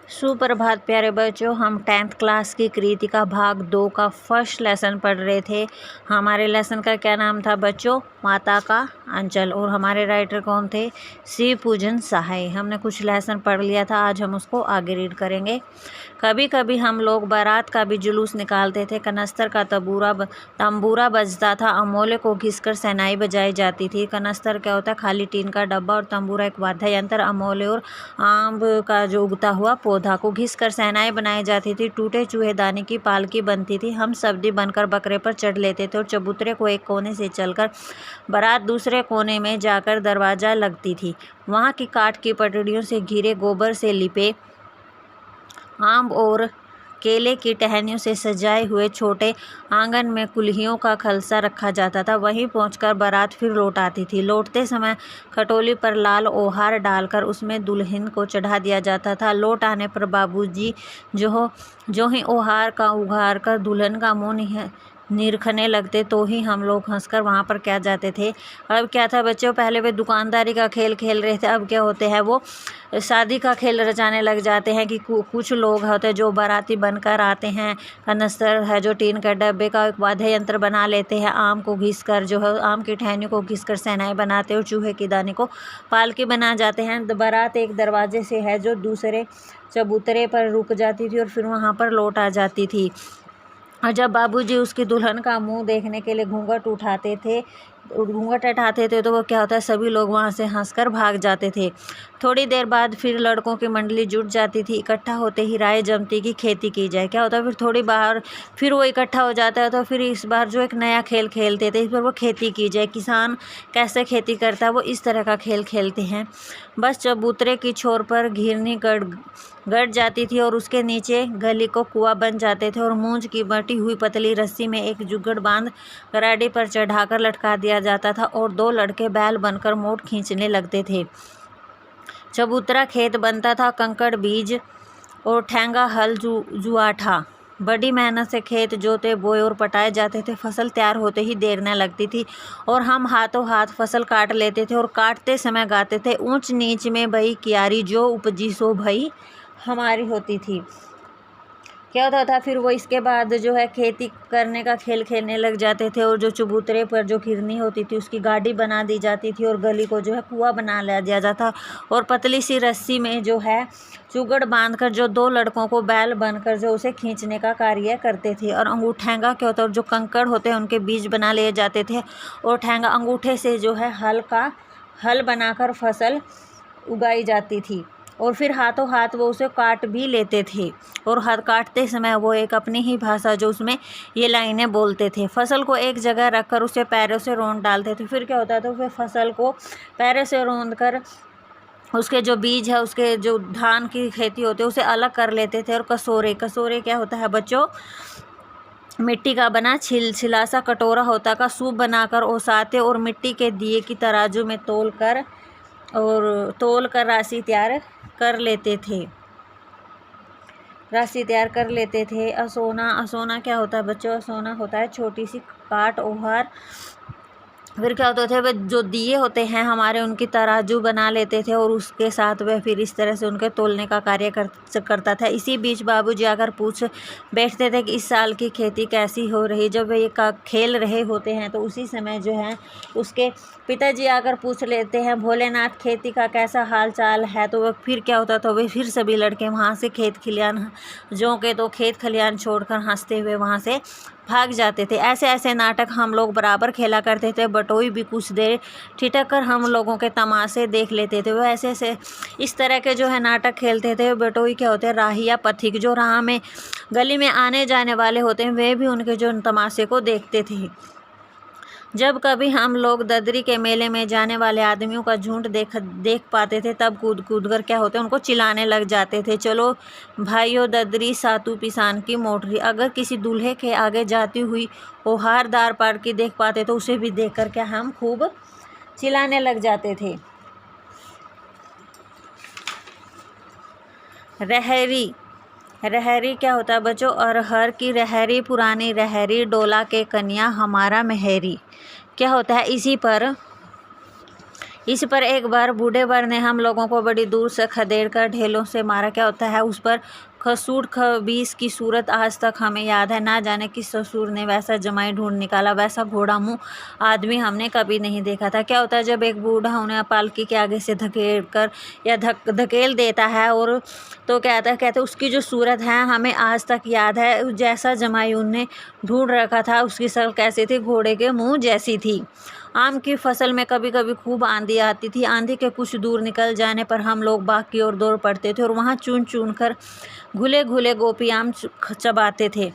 सुप्रभात प्यारे बच्चों, हम 10th क्लास की कृतिका भाग 2 का फर्स्ट लेसन पढ़ रहे थे। हमारे लेसन का क्या नाम था बच्चों? माता का अंचल। और हमारे राइटर कौन थे? शिव पूजन सहाय। हमने कुछ लेसन पढ़ लिया था, आज हम उसको आगे रीड करेंगे। कभी कभी हम लोग बारात का भी जुलूस निकालते थे। कनस्तर का तंबूरा बजता था। अमोले को घिसकर शहनाई बजाई जाती थी। कनस्तर क्या होता है? खाली टीन का डब्बा और तंबूरा एक वाद्य यंत्र। अमोले और आम का जो उगता हुआ पौधा को घिसकर शहनाई बनाई जाती थी। टूटे चूहेदानी की पालकी बनती थी। हम सब्जी बनकर बकरे पर चढ़ लेते थे और चबूतरे को एक कोने से चलकर बारात दूसरे कोने में जाकर दरवाजा लगती थी। वहाँ की काठ की पटड़ियों से घिरे गोबर से लिपे आम और केले की टहनियों से सजाए हुए छोटे आंगन में कुल्हियों का खलसा रखा जाता था। वहीं पहुंचकर बारात फिर लौट आती थी। लौटते समय खटोली पर लाल ओहार डालकर उसमें दुल्हन को चढ़ा दिया जाता था। लौट आने पर बाबूजी जो ही ओहार का उघार कर दुल्हन का मुंह निरखने लगते तो ही हम लोग हंसकर वहाँ पर क्या जाते थे। अब क्या था बच्चों? पहले वे दुकानदारी का खेल खेल रहे थे, अब क्या होते हैं? वो शादी का खेल रचाने लग जाते हैं कि कुछ लोग होते हैं जो बाराती बनकर आते हैं। कनस्तर है जो टीन के डब्बे का एक वाद्य यंत्र बना लेते हैं। आम को घिस कर जो है आम की टहनियों को घिस कर शहनाई बनाते और चूहे की दानी को पालकी बना जाते हैं। बारात एक दरवाजे से है जो दूसरे चबूतरे पर रुक जाती थी और फिर वहाँ पर लौट आ जाती थी। और जब बाबूजी उसकी दुल्हन का मुंह देखने के लिए घूंघट उठाते थे तो वो क्या होता है? सभी लोग वहाँ से हंसकर भाग जाते थे। थोड़ी देर बाद फिर लड़कों की मंडली जुट जाती थी। इकट्ठा होते ही राय जमती कि खेती की जाए। क्या होता है? फिर थोड़ी बार फिर वो इकट्ठा हो जाता है तो फिर इस बार जो एक नया खेल खेलते थे, इस पर वो खेती की जाए। किसान कैसे खेती करता है वो इस तरह का खेल खेलते हैं। बस चबूतरे की छोर पर घिरनी गड़ जाती थी और उसके नीचे गली को कुआं बन जाते थे और मूंज की बटी हुई पतली रस्सी में एक जुगड़ बांध गराडी पर चढ़ाकर लटका दिया जाता था और दो लड़के बैल बनकर मोट खींचने लगते थे। चबूतरा खेत बनता था। कंकड़ बीज और ठेंगा हल जुआठा बड़ी मेहनत से खेत जोते बोए और पटाए जाते थे। फसल तैयार होते ही देर न लगती थी और हम हाथों हाथ फसल काट लेते थे और काटते समय गाते थे, ऊंच नीच में भई कियारी जो उपजी सो भई हमारी होती थी। क्या होता था? फिर वो इसके बाद जो है खेती करने का खेल खेलने लग जाते थे और जो चबूतरे पर जो किरनी होती थी उसकी गाड़ी बना दी जाती थी और गली को जो है कुआं बना लिया दिया था और पतली सी रस्सी में जो है चुगड़ बांधकर जो दो लड़कों को बैल बनकर जो उसे खींचने का कार्य करते थे। और अंगूठेंगा क्या होता है? जो कंकड़ होते हैं उनके बीज बना लिए जाते थे और ठेंगा अंगूठे से जो है हल बनाकर फसल उगाई जाती थी और फिर हाथों हाथ वो उसे काट भी लेते थे और हाथ काटते समय वो एक अपनी ही भाषा जो उसमें ये लाइनें बोलते थे। फसल को एक जगह रखकर उसे पैरों से रौंद डालते थे। फिर क्या होता था? फिर फसल को पैरों से रौंद कर उसके जो बीज है, उसके जो धान की खेती होती है उसे अलग कर लेते थे। और कसोरे क्या होता है बच्चों? मिट्टी का बना छिलछिला सा कटोरा होता का सूप बनाकर ओसाते और मिट्टी के दिए की तराजू में तोल कर राशि तैयार कर लेते थे। असोना क्या होता है बच्चों? असोना होता है छोटी सी काट ओहार। फिर क्या होता थे? वे जो दिए होते हैं हमारे उनकी तराजू बना लेते थे और उसके साथ वह फिर इस तरह से उनके तोलने का कार्य करता था। इसी बीच बाबूजी आकर पूछ बैठते थे कि इस साल की खेती कैसी हो रही। जब वे ये खेल रहे होते हैं तो उसी समय जो है उसके पिताजी आकर पूछ लेते हैं, भोलेनाथ खेती का कैसा हाल चाल है? तो वह फिर क्या होता था? वे फिर सभी लड़के वहाँ से खेत खलियान छोड़कर हंसते हुए वहाँ से भाग जाते थे। ऐसे नाटक हम लोग बराबर खेला करते थे। बटोई भी कुछ देर ठिठक कर हम लोगों के तमाशे देख लेते थे। वो ऐसे इस तरह के जो है नाटक खेलते थे। बटोई क्या होते हैं? राही या पथिक जो राह में गली में आने जाने वाले होते हैं वे भी उनके जो तमाशे को देखते थे। जब कभी हम लोग ददरी के मेले में जाने वाले आदमियों का झुंड देख पाते थे तब कूद कर क्या होते हैं उनको चिल्लाने लग जाते थे, चलो भाइयों ददरी सातू पिसान की मोटरी। अगर किसी दूल्हे के आगे जाती हुई ओहारदार पालकी देख पाते तो उसे भी देखकर क्या हम खूब चिल्लाने लग जाते थे। रहरी क्या होता है बच्चों? अरहर की रहरी पुरानी रहरी डोला के कन्या हमारा मेहरी। क्या होता है? इस पर एक बार बूढ़े वर ने हम लोगों को बड़ी दूर से खदेड़ कर ढेलों से मारा। क्या होता है, उस पर खसूट खबीस की सूरत आज तक हमें याद है। ना जाने किस ससुर ने वैसा जमाई ढूंढ निकाला, वैसा घोड़ा मुंह आदमी हमने कभी नहीं देखा था। क्या होता है, जब एक बूढ़ा उन्हें पालकी के आगे से धकेल कर या धकेल देता है और तो कहते उसकी जो सूरत है हमें आज तक याद है। जैसा जमाई उनने ढूंढ रखा था उसकी शक्ल कैसी थी, घोड़े के मुँह जैसी थी। आम की फसल में कभी कभी खूब आंधी आती थी। आंधी के कुछ दूर निकल जाने पर हम लोग बाग की ओर दौड़ पड़ते थे और वहाँ चुन चुन कर घुले घुले गोपी आम चबाते थे।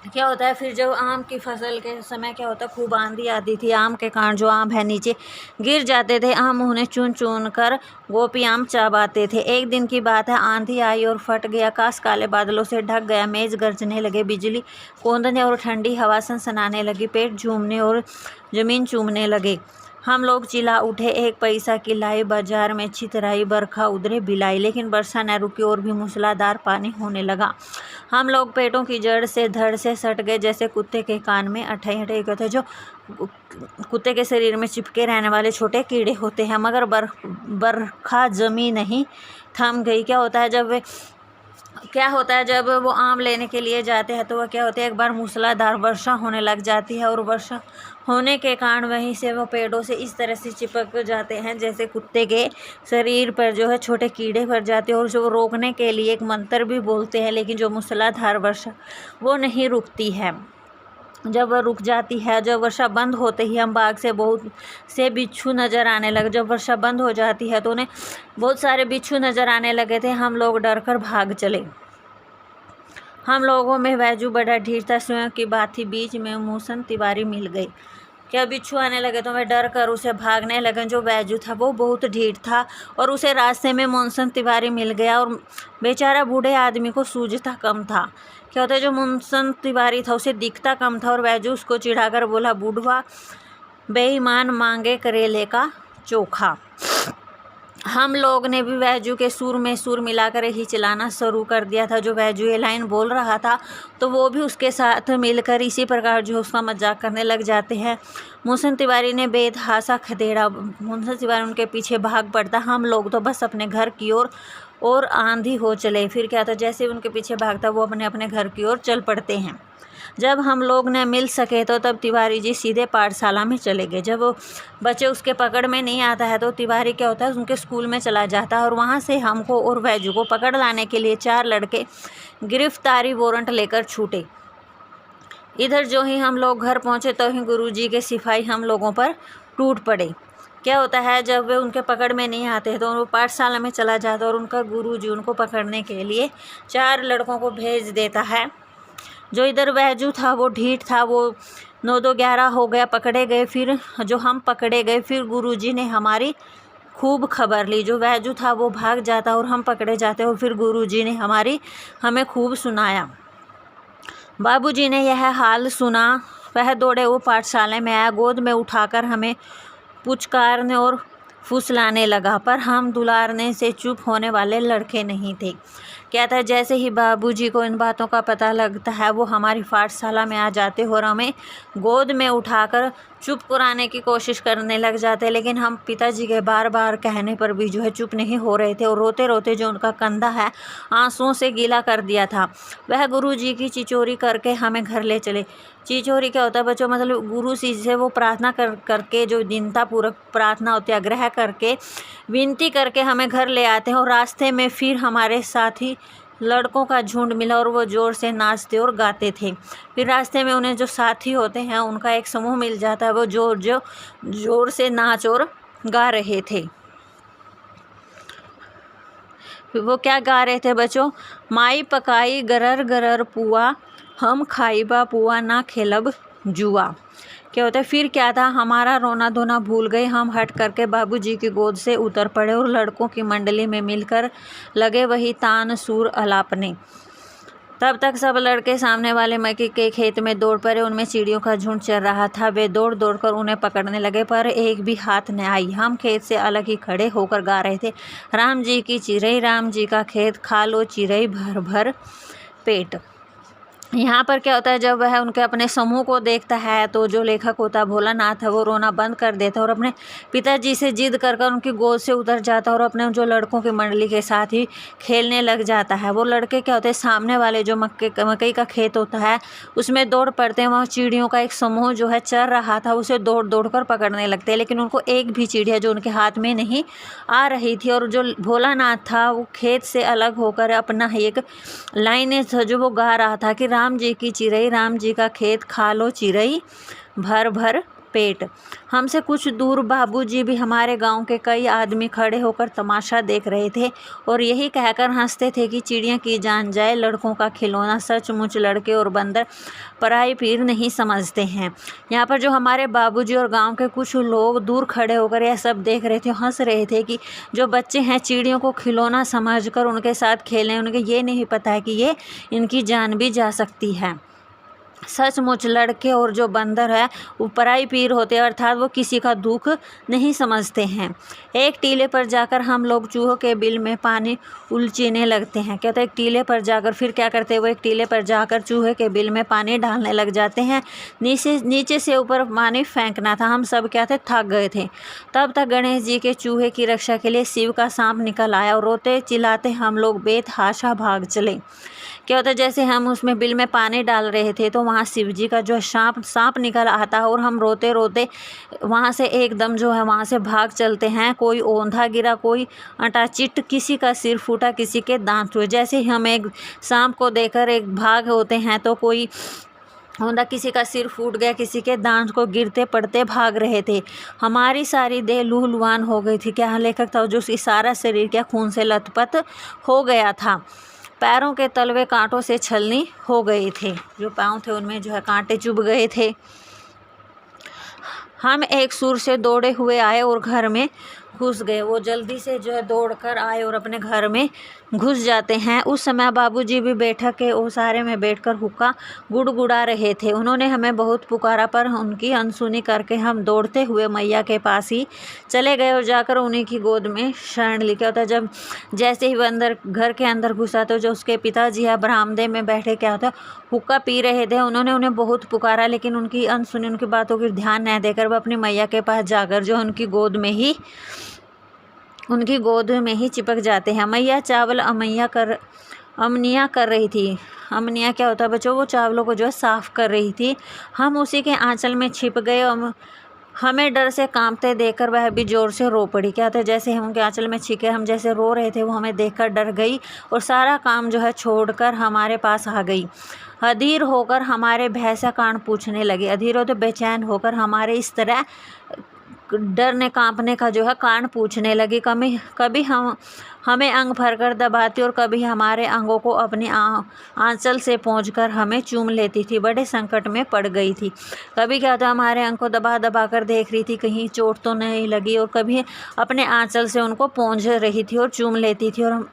क्या होता है, फिर जब आम की फसल के समय क्या होता है, खूब आंधी आती थी। आम के कारण जो आम है नीचे गिर जाते थे। हम उन्हें चुन चुन कर गोपी आम चबाते थे। एक दिन की बात है, आंधी आई और फट गया। आकाश काले बादलों से ढक गया। मेघ गरजने लगे, बिजली कौंदने और ठंडी हवा सनसनाने लगी। पेट झूमने और जमीन चूमने लगे। हम लोग चिल्ला उठे, 1 पैसा की लाई, बाजार में छितराई, बरखा उधरे बिलाई। लेकिन वर्षा न रुकी और भी मूसलाधार पानी होने लगा। हम लोग पेटों की जड़ से धड़ से सट गए, जैसे कुत्ते के कान में अठई कहते जो कुत्ते के शरीर में चिपके रहने वाले छोटे कीड़े होते हैं। मगर बरखा जमी नहीं, थम गई। क्या होता है जब वो आम लेने के लिए जाते हैं तो वह क्या होता है, एक बार मूसलाधार वर्षा होने लग जाती है और वर्षा होने के कारण वहीं से वो पेड़ों से इस तरह से चिपक जाते हैं जैसे कुत्ते के शरीर पर जो है छोटे कीड़े पड़ जाते हैं। और जो रोकने के लिए एक मंत्र भी बोलते हैं, लेकिन जो मूसलाधार वर्षा वो नहीं रुकती है। जब वह रुक जाती है, जब वर्षा बंद होते ही हम बाग से बहुत से बिच्छू नज़र आने लगे। जब वर्षा बंद हो जाती है तो उन्हें बहुत सारे बिच्छू नज़र आने लगे थे। हम लोग डर कर भाग चले। हम लोगों में बैजू बड़ा ढीठ था। स्वयं की बात थी, बीच में मूसन तिवारी मिल गई। क्या बिच्छू आने लगे तो मैं डर कर उसे भागने लगे। जो बैजू था वो बहुत ढीठ था और उसे रास्ते में मूसन तिवारी मिल गया और बेचारा बूढ़े आदमी को सूझता कम था। क्या होता है, जो मूसन तिवारी था उसे दिखता कम था और बैजू उसको चिढ़ाकर बोला, बूढ़वा बेईमान, मांगे करेले का चोखा। हम लोग ने भी बैजू के सुर में सुर मिलाकर ही चलाना शुरू कर दिया था। जो बैजू ये लाइन बोल रहा था तो वो भी उसके साथ मिलकर इसी प्रकार जो उसका मजाक करने लग जाते हैं। मूसन तिवारी ने बेतहासा खदेड़ा। मूसन तिवारी उनके पीछे भाग पड़ता। हम लोग तो बस अपने घर की ओर और आंधी हो चले। फिर क्या था, जैसे उनके पीछे भागता वो अपने घर की ओर चल पड़ते हैं। जब हम लोग न मिल सके तो तब तिवारी जी सीधे पाठशाला में चले गए। जब वो बच्चे उसके पकड़ में नहीं आता है तो तिवारी क्या होता है, उनके स्कूल में चला जाता है और वहाँ से हमको और बैजू को पकड़ लाने के लिए 4 लड़के गिरफ्तारी वारंट लेकर छूटे। इधर जो ही हम लोग घर पहुँचे तो ही गुरुजी के सिपाही हम लोगों पर टूट पड़े। क्या होता है, जब वे उनके पकड़ में नहीं आते तो वो पाठशाला में चला जाता और उनका गुरुजी उनको पकड़ने के लिए 4 लड़कों को भेज देता है। जो इधर बैजू था वो ढीठ था, वो 9-2-11 हो गया, पकड़े गए। फिर जो हम पकड़े गए, फिर गुरुजी ने हमारी खूब खबर ली। जो बैजू था वो भाग जाता और हम पकड़े जाते और फिर गुरुजी ने हमें खूब सुनाया। बाबूजी ने यह हाल सुना, वह दौड़े वो पाठशाला में आया, गोद में उठाकर हमें पुचकारने और फुसलाने लगा। पर हम दुलारने से चुप होने वाले लड़के नहीं थे। क्या था, जैसे ही बाबूजी को इन बातों का पता लगता है वो हमारी पाठशाला में आ जाते और हमें गोद में उठाकर चुप कराने की कोशिश करने लग जाते। लेकिन हम पिताजी के बार बार कहने पर भी जो है चुप नहीं हो रहे थे और रोते रोते जो उनका कंधा है आंसुओं से गीला कर दिया था। वह गुरुजी की चिचोरी करके हमें घर ले चले। चिचोरी क्या होता है बच्चों, मतलब गुरु जी से वो प्रार्थना करके जो दीनता पूर्वक प्रार्थना होती है, आग्रह करके विनती करके हमें घर ले आते हैं। और रास्ते में फिर हमारे साथी लड़कों का झुंड मिला और वो ज़ोर से नाचते और गाते थे। फिर रास्ते में उन्हें जो साथी होते हैं उनका एक समूह मिल जाता है, वो जोर से नाच और गा रहे थे। वो क्या गा रहे थे बच्चों, माई पकाई गरर गरर पुआ, हम खाईबा पुआ ना खेलब जुआ। क्या होता है, फिर क्या था, हमारा रोना धोना भूल गए। हम हट करके बाबूजी की गोद से उतर पड़े और लड़कों की मंडली में मिलकर लगे वही तान सूर अलापने। तब तक सब लड़के सामने वाले मक्के के खेत में दौड़ पड़े। उनमें चिड़ियों का झुंड चल रहा था। वे दौड़ दौड़ कर उन्हें पकड़ने लगे पर एक भी हाथ न आई। हम खेत से अलग ही खड़े होकर गा रहे थे, राम जी की चिरई, राम जी का खेत खा लो चिरई भर भर पेट। यहाँ पर क्या होता है, जब वह उनके अपने समूह को देखता है तो जो लेखक होता है भोलानाथ है वो रोना बंद कर देता है और अपने पिताजी से जिद कर कर उनकी गोद से उतर जाता है और अपने जो लड़कों की मंडली के साथ ही खेलने लग जाता है। वो लड़के क्या होते हैं, सामने वाले जो मकई का खेत होता है उसमें दौड़ पड़ते हैं। वहाँ चिड़ियों का एक समूह जो है चर रहा था, उसे दौड़ दौड़ कर पकड़ने लगते हैं, लेकिन उनको एक भी चिड़िया जो उनके हाथ में नहीं आ रही थी। और जो भोलानाथ था वो खेत से अलग होकर अपना एक लाइनें था जो वो गा रहा था कि राम जी की चिरई, राम जी का खेत खा लो चिरई भर भर पेट। हमसे कुछ दूर बाबूजी भी हमारे गांव के कई आदमी खड़े होकर तमाशा देख रहे थे और यही कहकर हंसते थे कि चिड़िया की जान जाए लड़कों का खिलौना, सचमुच लड़के और बंदर पराई पीर नहीं समझते हैं। यहाँ पर जो हमारे बाबूजी और गांव के कुछ लोग दूर खड़े होकर यह सब देख रहे थे, हंस रहे थे कि जो बच्चे हैं चिड़ियों को खिलौना समझकर उनके साथ खेलें, उनके ये नहीं पता है कि ये इनकी जान भी जा सकती है। सचमुच लड़के और जो बंदर है वो पराई पीर होते हैं, अर्थात वो किसी का दुख नहीं समझते हैं। एक टीले पर जाकर हम लोग चूहों के बिल में पानी उलचीने लगते हैं। कहते हैं एक टीले पर जाकर फिर क्या करते हैं, वो एक टीले पर जाकर चूहे के बिल में पानी डालने लग जाते हैं। नीचे से ऊपर पानी फेंकना था। हम सब क्या थे, थक गए थे। तब तक गणेश जी के चूहे की रक्षा के लिए शिव का सांप निकल आया और रोते चिल्लाते हम लोग बेतहाशा भाग चले। क्या होता है, जैसे हम उसमें बिल में पानी डाल रहे थे तो वहाँ शिव जी का जो सांप निकल आता है और हम रोते रोते वहाँ से एकदम जो है वहाँ से भाग चलते हैं। कोई औंधा गिरा, कोई अटाचिट, किसी का सिर फूटा, किसी के दांत हुए। जैसे ही हम एक सांप को देखकर एक भाग होते हैं तो कोई औंधा, किसी का सिर फूट गया, किसी के दांत को गिरते पड़ते भाग रहे थे। हमारी सारी देह लूहलुहान हो गई थी। क्या लेखक था, जो सारा शरीर क्या खून से लथपथ हो गया था। पैरों के तलवे कांटों से छलनी हो गए थे, जो पाँव थे उनमें जो है कांटे चुभ गए थे। हम एक सुर से दौड़े हुए आए और घर में घुस गए। वो जल्दी से जो है दौड़कर आए और अपने घर में घुस जाते हैं। उस समय बाबूजी भी बैठक के ओसारे में बैठकर हुक्का गुड़गुड़ा रहे थे। उन्होंने हमें बहुत पुकारा पर उनकी अनसुनी करके हम दौड़ते हुए मैया के पास ही चले गए और जाकर उन्हीं की गोद में शरण ली। क्या होता है, जब जैसे ही वो अंदर घर के अंदर घुसा तो जो उसके पिताजी है बरामदे में बैठे क्या होता हुक्का पी रहे थे। उन्होंने उन्हें बहुत पुकारा, लेकिन उनकी अनसुनी, उनकी बातों की ध्यान न देकर वो अपनी मैया के पास जाकर जो उनकी गोद में ही चिपक जाते हैं। मैया चावल अमनिया कर रही थी। अमनिया क्या होता है बच्चों, वो चावलों को जो है साफ़ कर रही थी। हम उसी के आंचल में छिप गए और हमें डर से कांपते देखकर वह भी ज़ोर से रो पड़ी। क्या होता है, जैसे हम उनके आंचल में छिपे, हम जैसे रो रहे थे, वो हमें देखकर डर गई और सारा काम जो है छोड़कर हमारे पास आ गई। अधीर होकर हमारे भय से कान पूछने लगे। अधीर हो तो बेचैन होकर हमारे इस तरह डरने कांपने का जो है कान पूछने लगी। कभी हमें अंग भरकर दबाती और कभी हमारे अंगों को अपनी आंचल से पोंछकर हमें चूम लेती थी। बड़े संकट में पड़ गई थी। कभी क्या था, हमारे अंग को दबा दबा कर देख रही थी कहीं चोट तो नहीं लगी, और कभी अपने आंचल से उनको पोंछ रही थी और चूम लेती थी। और हम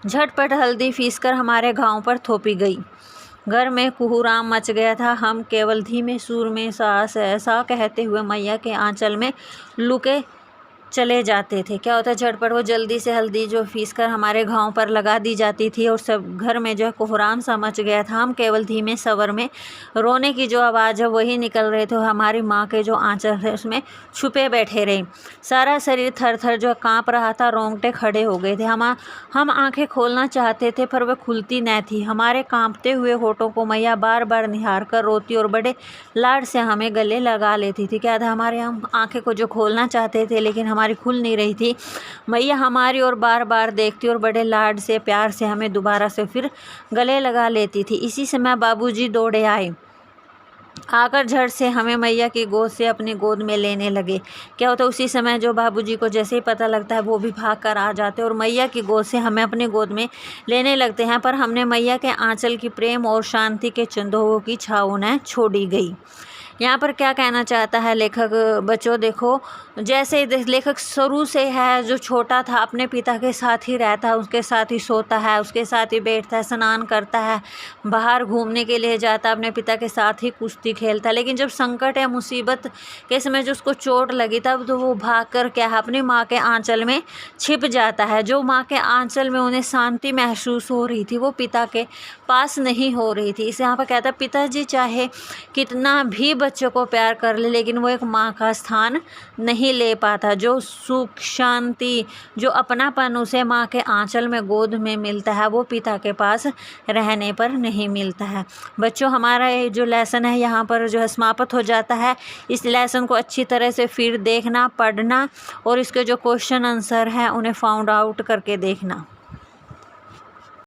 झटपट हल्दी पीसकर हमारे घाव पर थोपी गई। घर में कुहराम मच गया था। हम केवल धीमे सुर में सास ऐसा कहते हुए मैया के आंचल में लुके चले जाते थे। क्या होता है, झटपट वो जल्दी से हल्दी जो पीस कर हमारे घाव पर लगा दी जाती थी और सब घर में जो है कोहराम सा मच गया था। हम केवल धीमे स्वर में रोने की जो आवाज़ है वही निकल रहे थे। हमारी माँ के जो आंचल है उसमें छुपे बैठे रहे। सारा शरीर थर थर जो काँप रहा था, रोंगटे खड़े हो गए थे। हम आंखें खोलना चाहते थे पर वह खुलती न थी। हमारे काँपते हुए होठों को मैया बार बार निहार कर रोती और बड़े लाड से हमें गले लगा लेती थी। क्या था, हमारे हम आँखें को जो खोलना चाहते थे लेकिन हमारी खुल नहीं रही थी। मैया हमारी और बार बार देखती और बड़े लाड से प्यार से हमें दोबारा से फिर गले लगा लेती थी। इसी समय बाबूजी दौड़े आए। आकर झट से हमें मैया की गोद से अपनी गोद में लेने लगे। क्या होता है, उसी समय जो बाबूजी को जैसे ही पता लगता है वो भी भाग कर आ जाते और मैया की गोद से हमें अपनी गोद में लेने लगते हैं। पर हमने मैया के आंचल की प्रेम और शांति के चंदों की छाँव न छोड़ी गई। यहाँ पर क्या कहना चाहता है लेखक बच्चों, देखो जैसे लेखक शुरू से है, जो छोटा था अपने पिता के साथ ही रहता है, उसके साथ ही सोता है, उसके साथ ही बैठता है, स्नान करता है, बाहर घूमने के लिए जाता है, अपने पिता के साथ ही कुश्ती खेलता है। लेकिन जब संकट या मुसीबत के समय जो उसको चोट लगी तब तो वो भाग कर क्या है, अपनी माँ के आंचल में छिप जाता है। जो माँ के आंचल में उन्हें शांति महसूस हो रही थी वो पिता के पास नहीं हो रही थी। इसे यहाँ पर कहता है पिताजी चाहे कितना भी बच्चों को प्यार कर ले, लेकिन वो एक माँ का स्थान नहीं ले पाता। जो सुख शांति, जो अपनापन उसे माँ के आंचल में गोद में मिलता है वो पिता के पास रहने पर नहीं मिलता है। बच्चों हमारा ये जो लेसन है यहाँ पर जो है समाप्त हो जाता है। इस लेसन को अच्छी तरह से फिर देखना, पढ़ना और इसके जो क्वेश्चन आंसर हैं उन्हें फाउंड आउट करके देखना।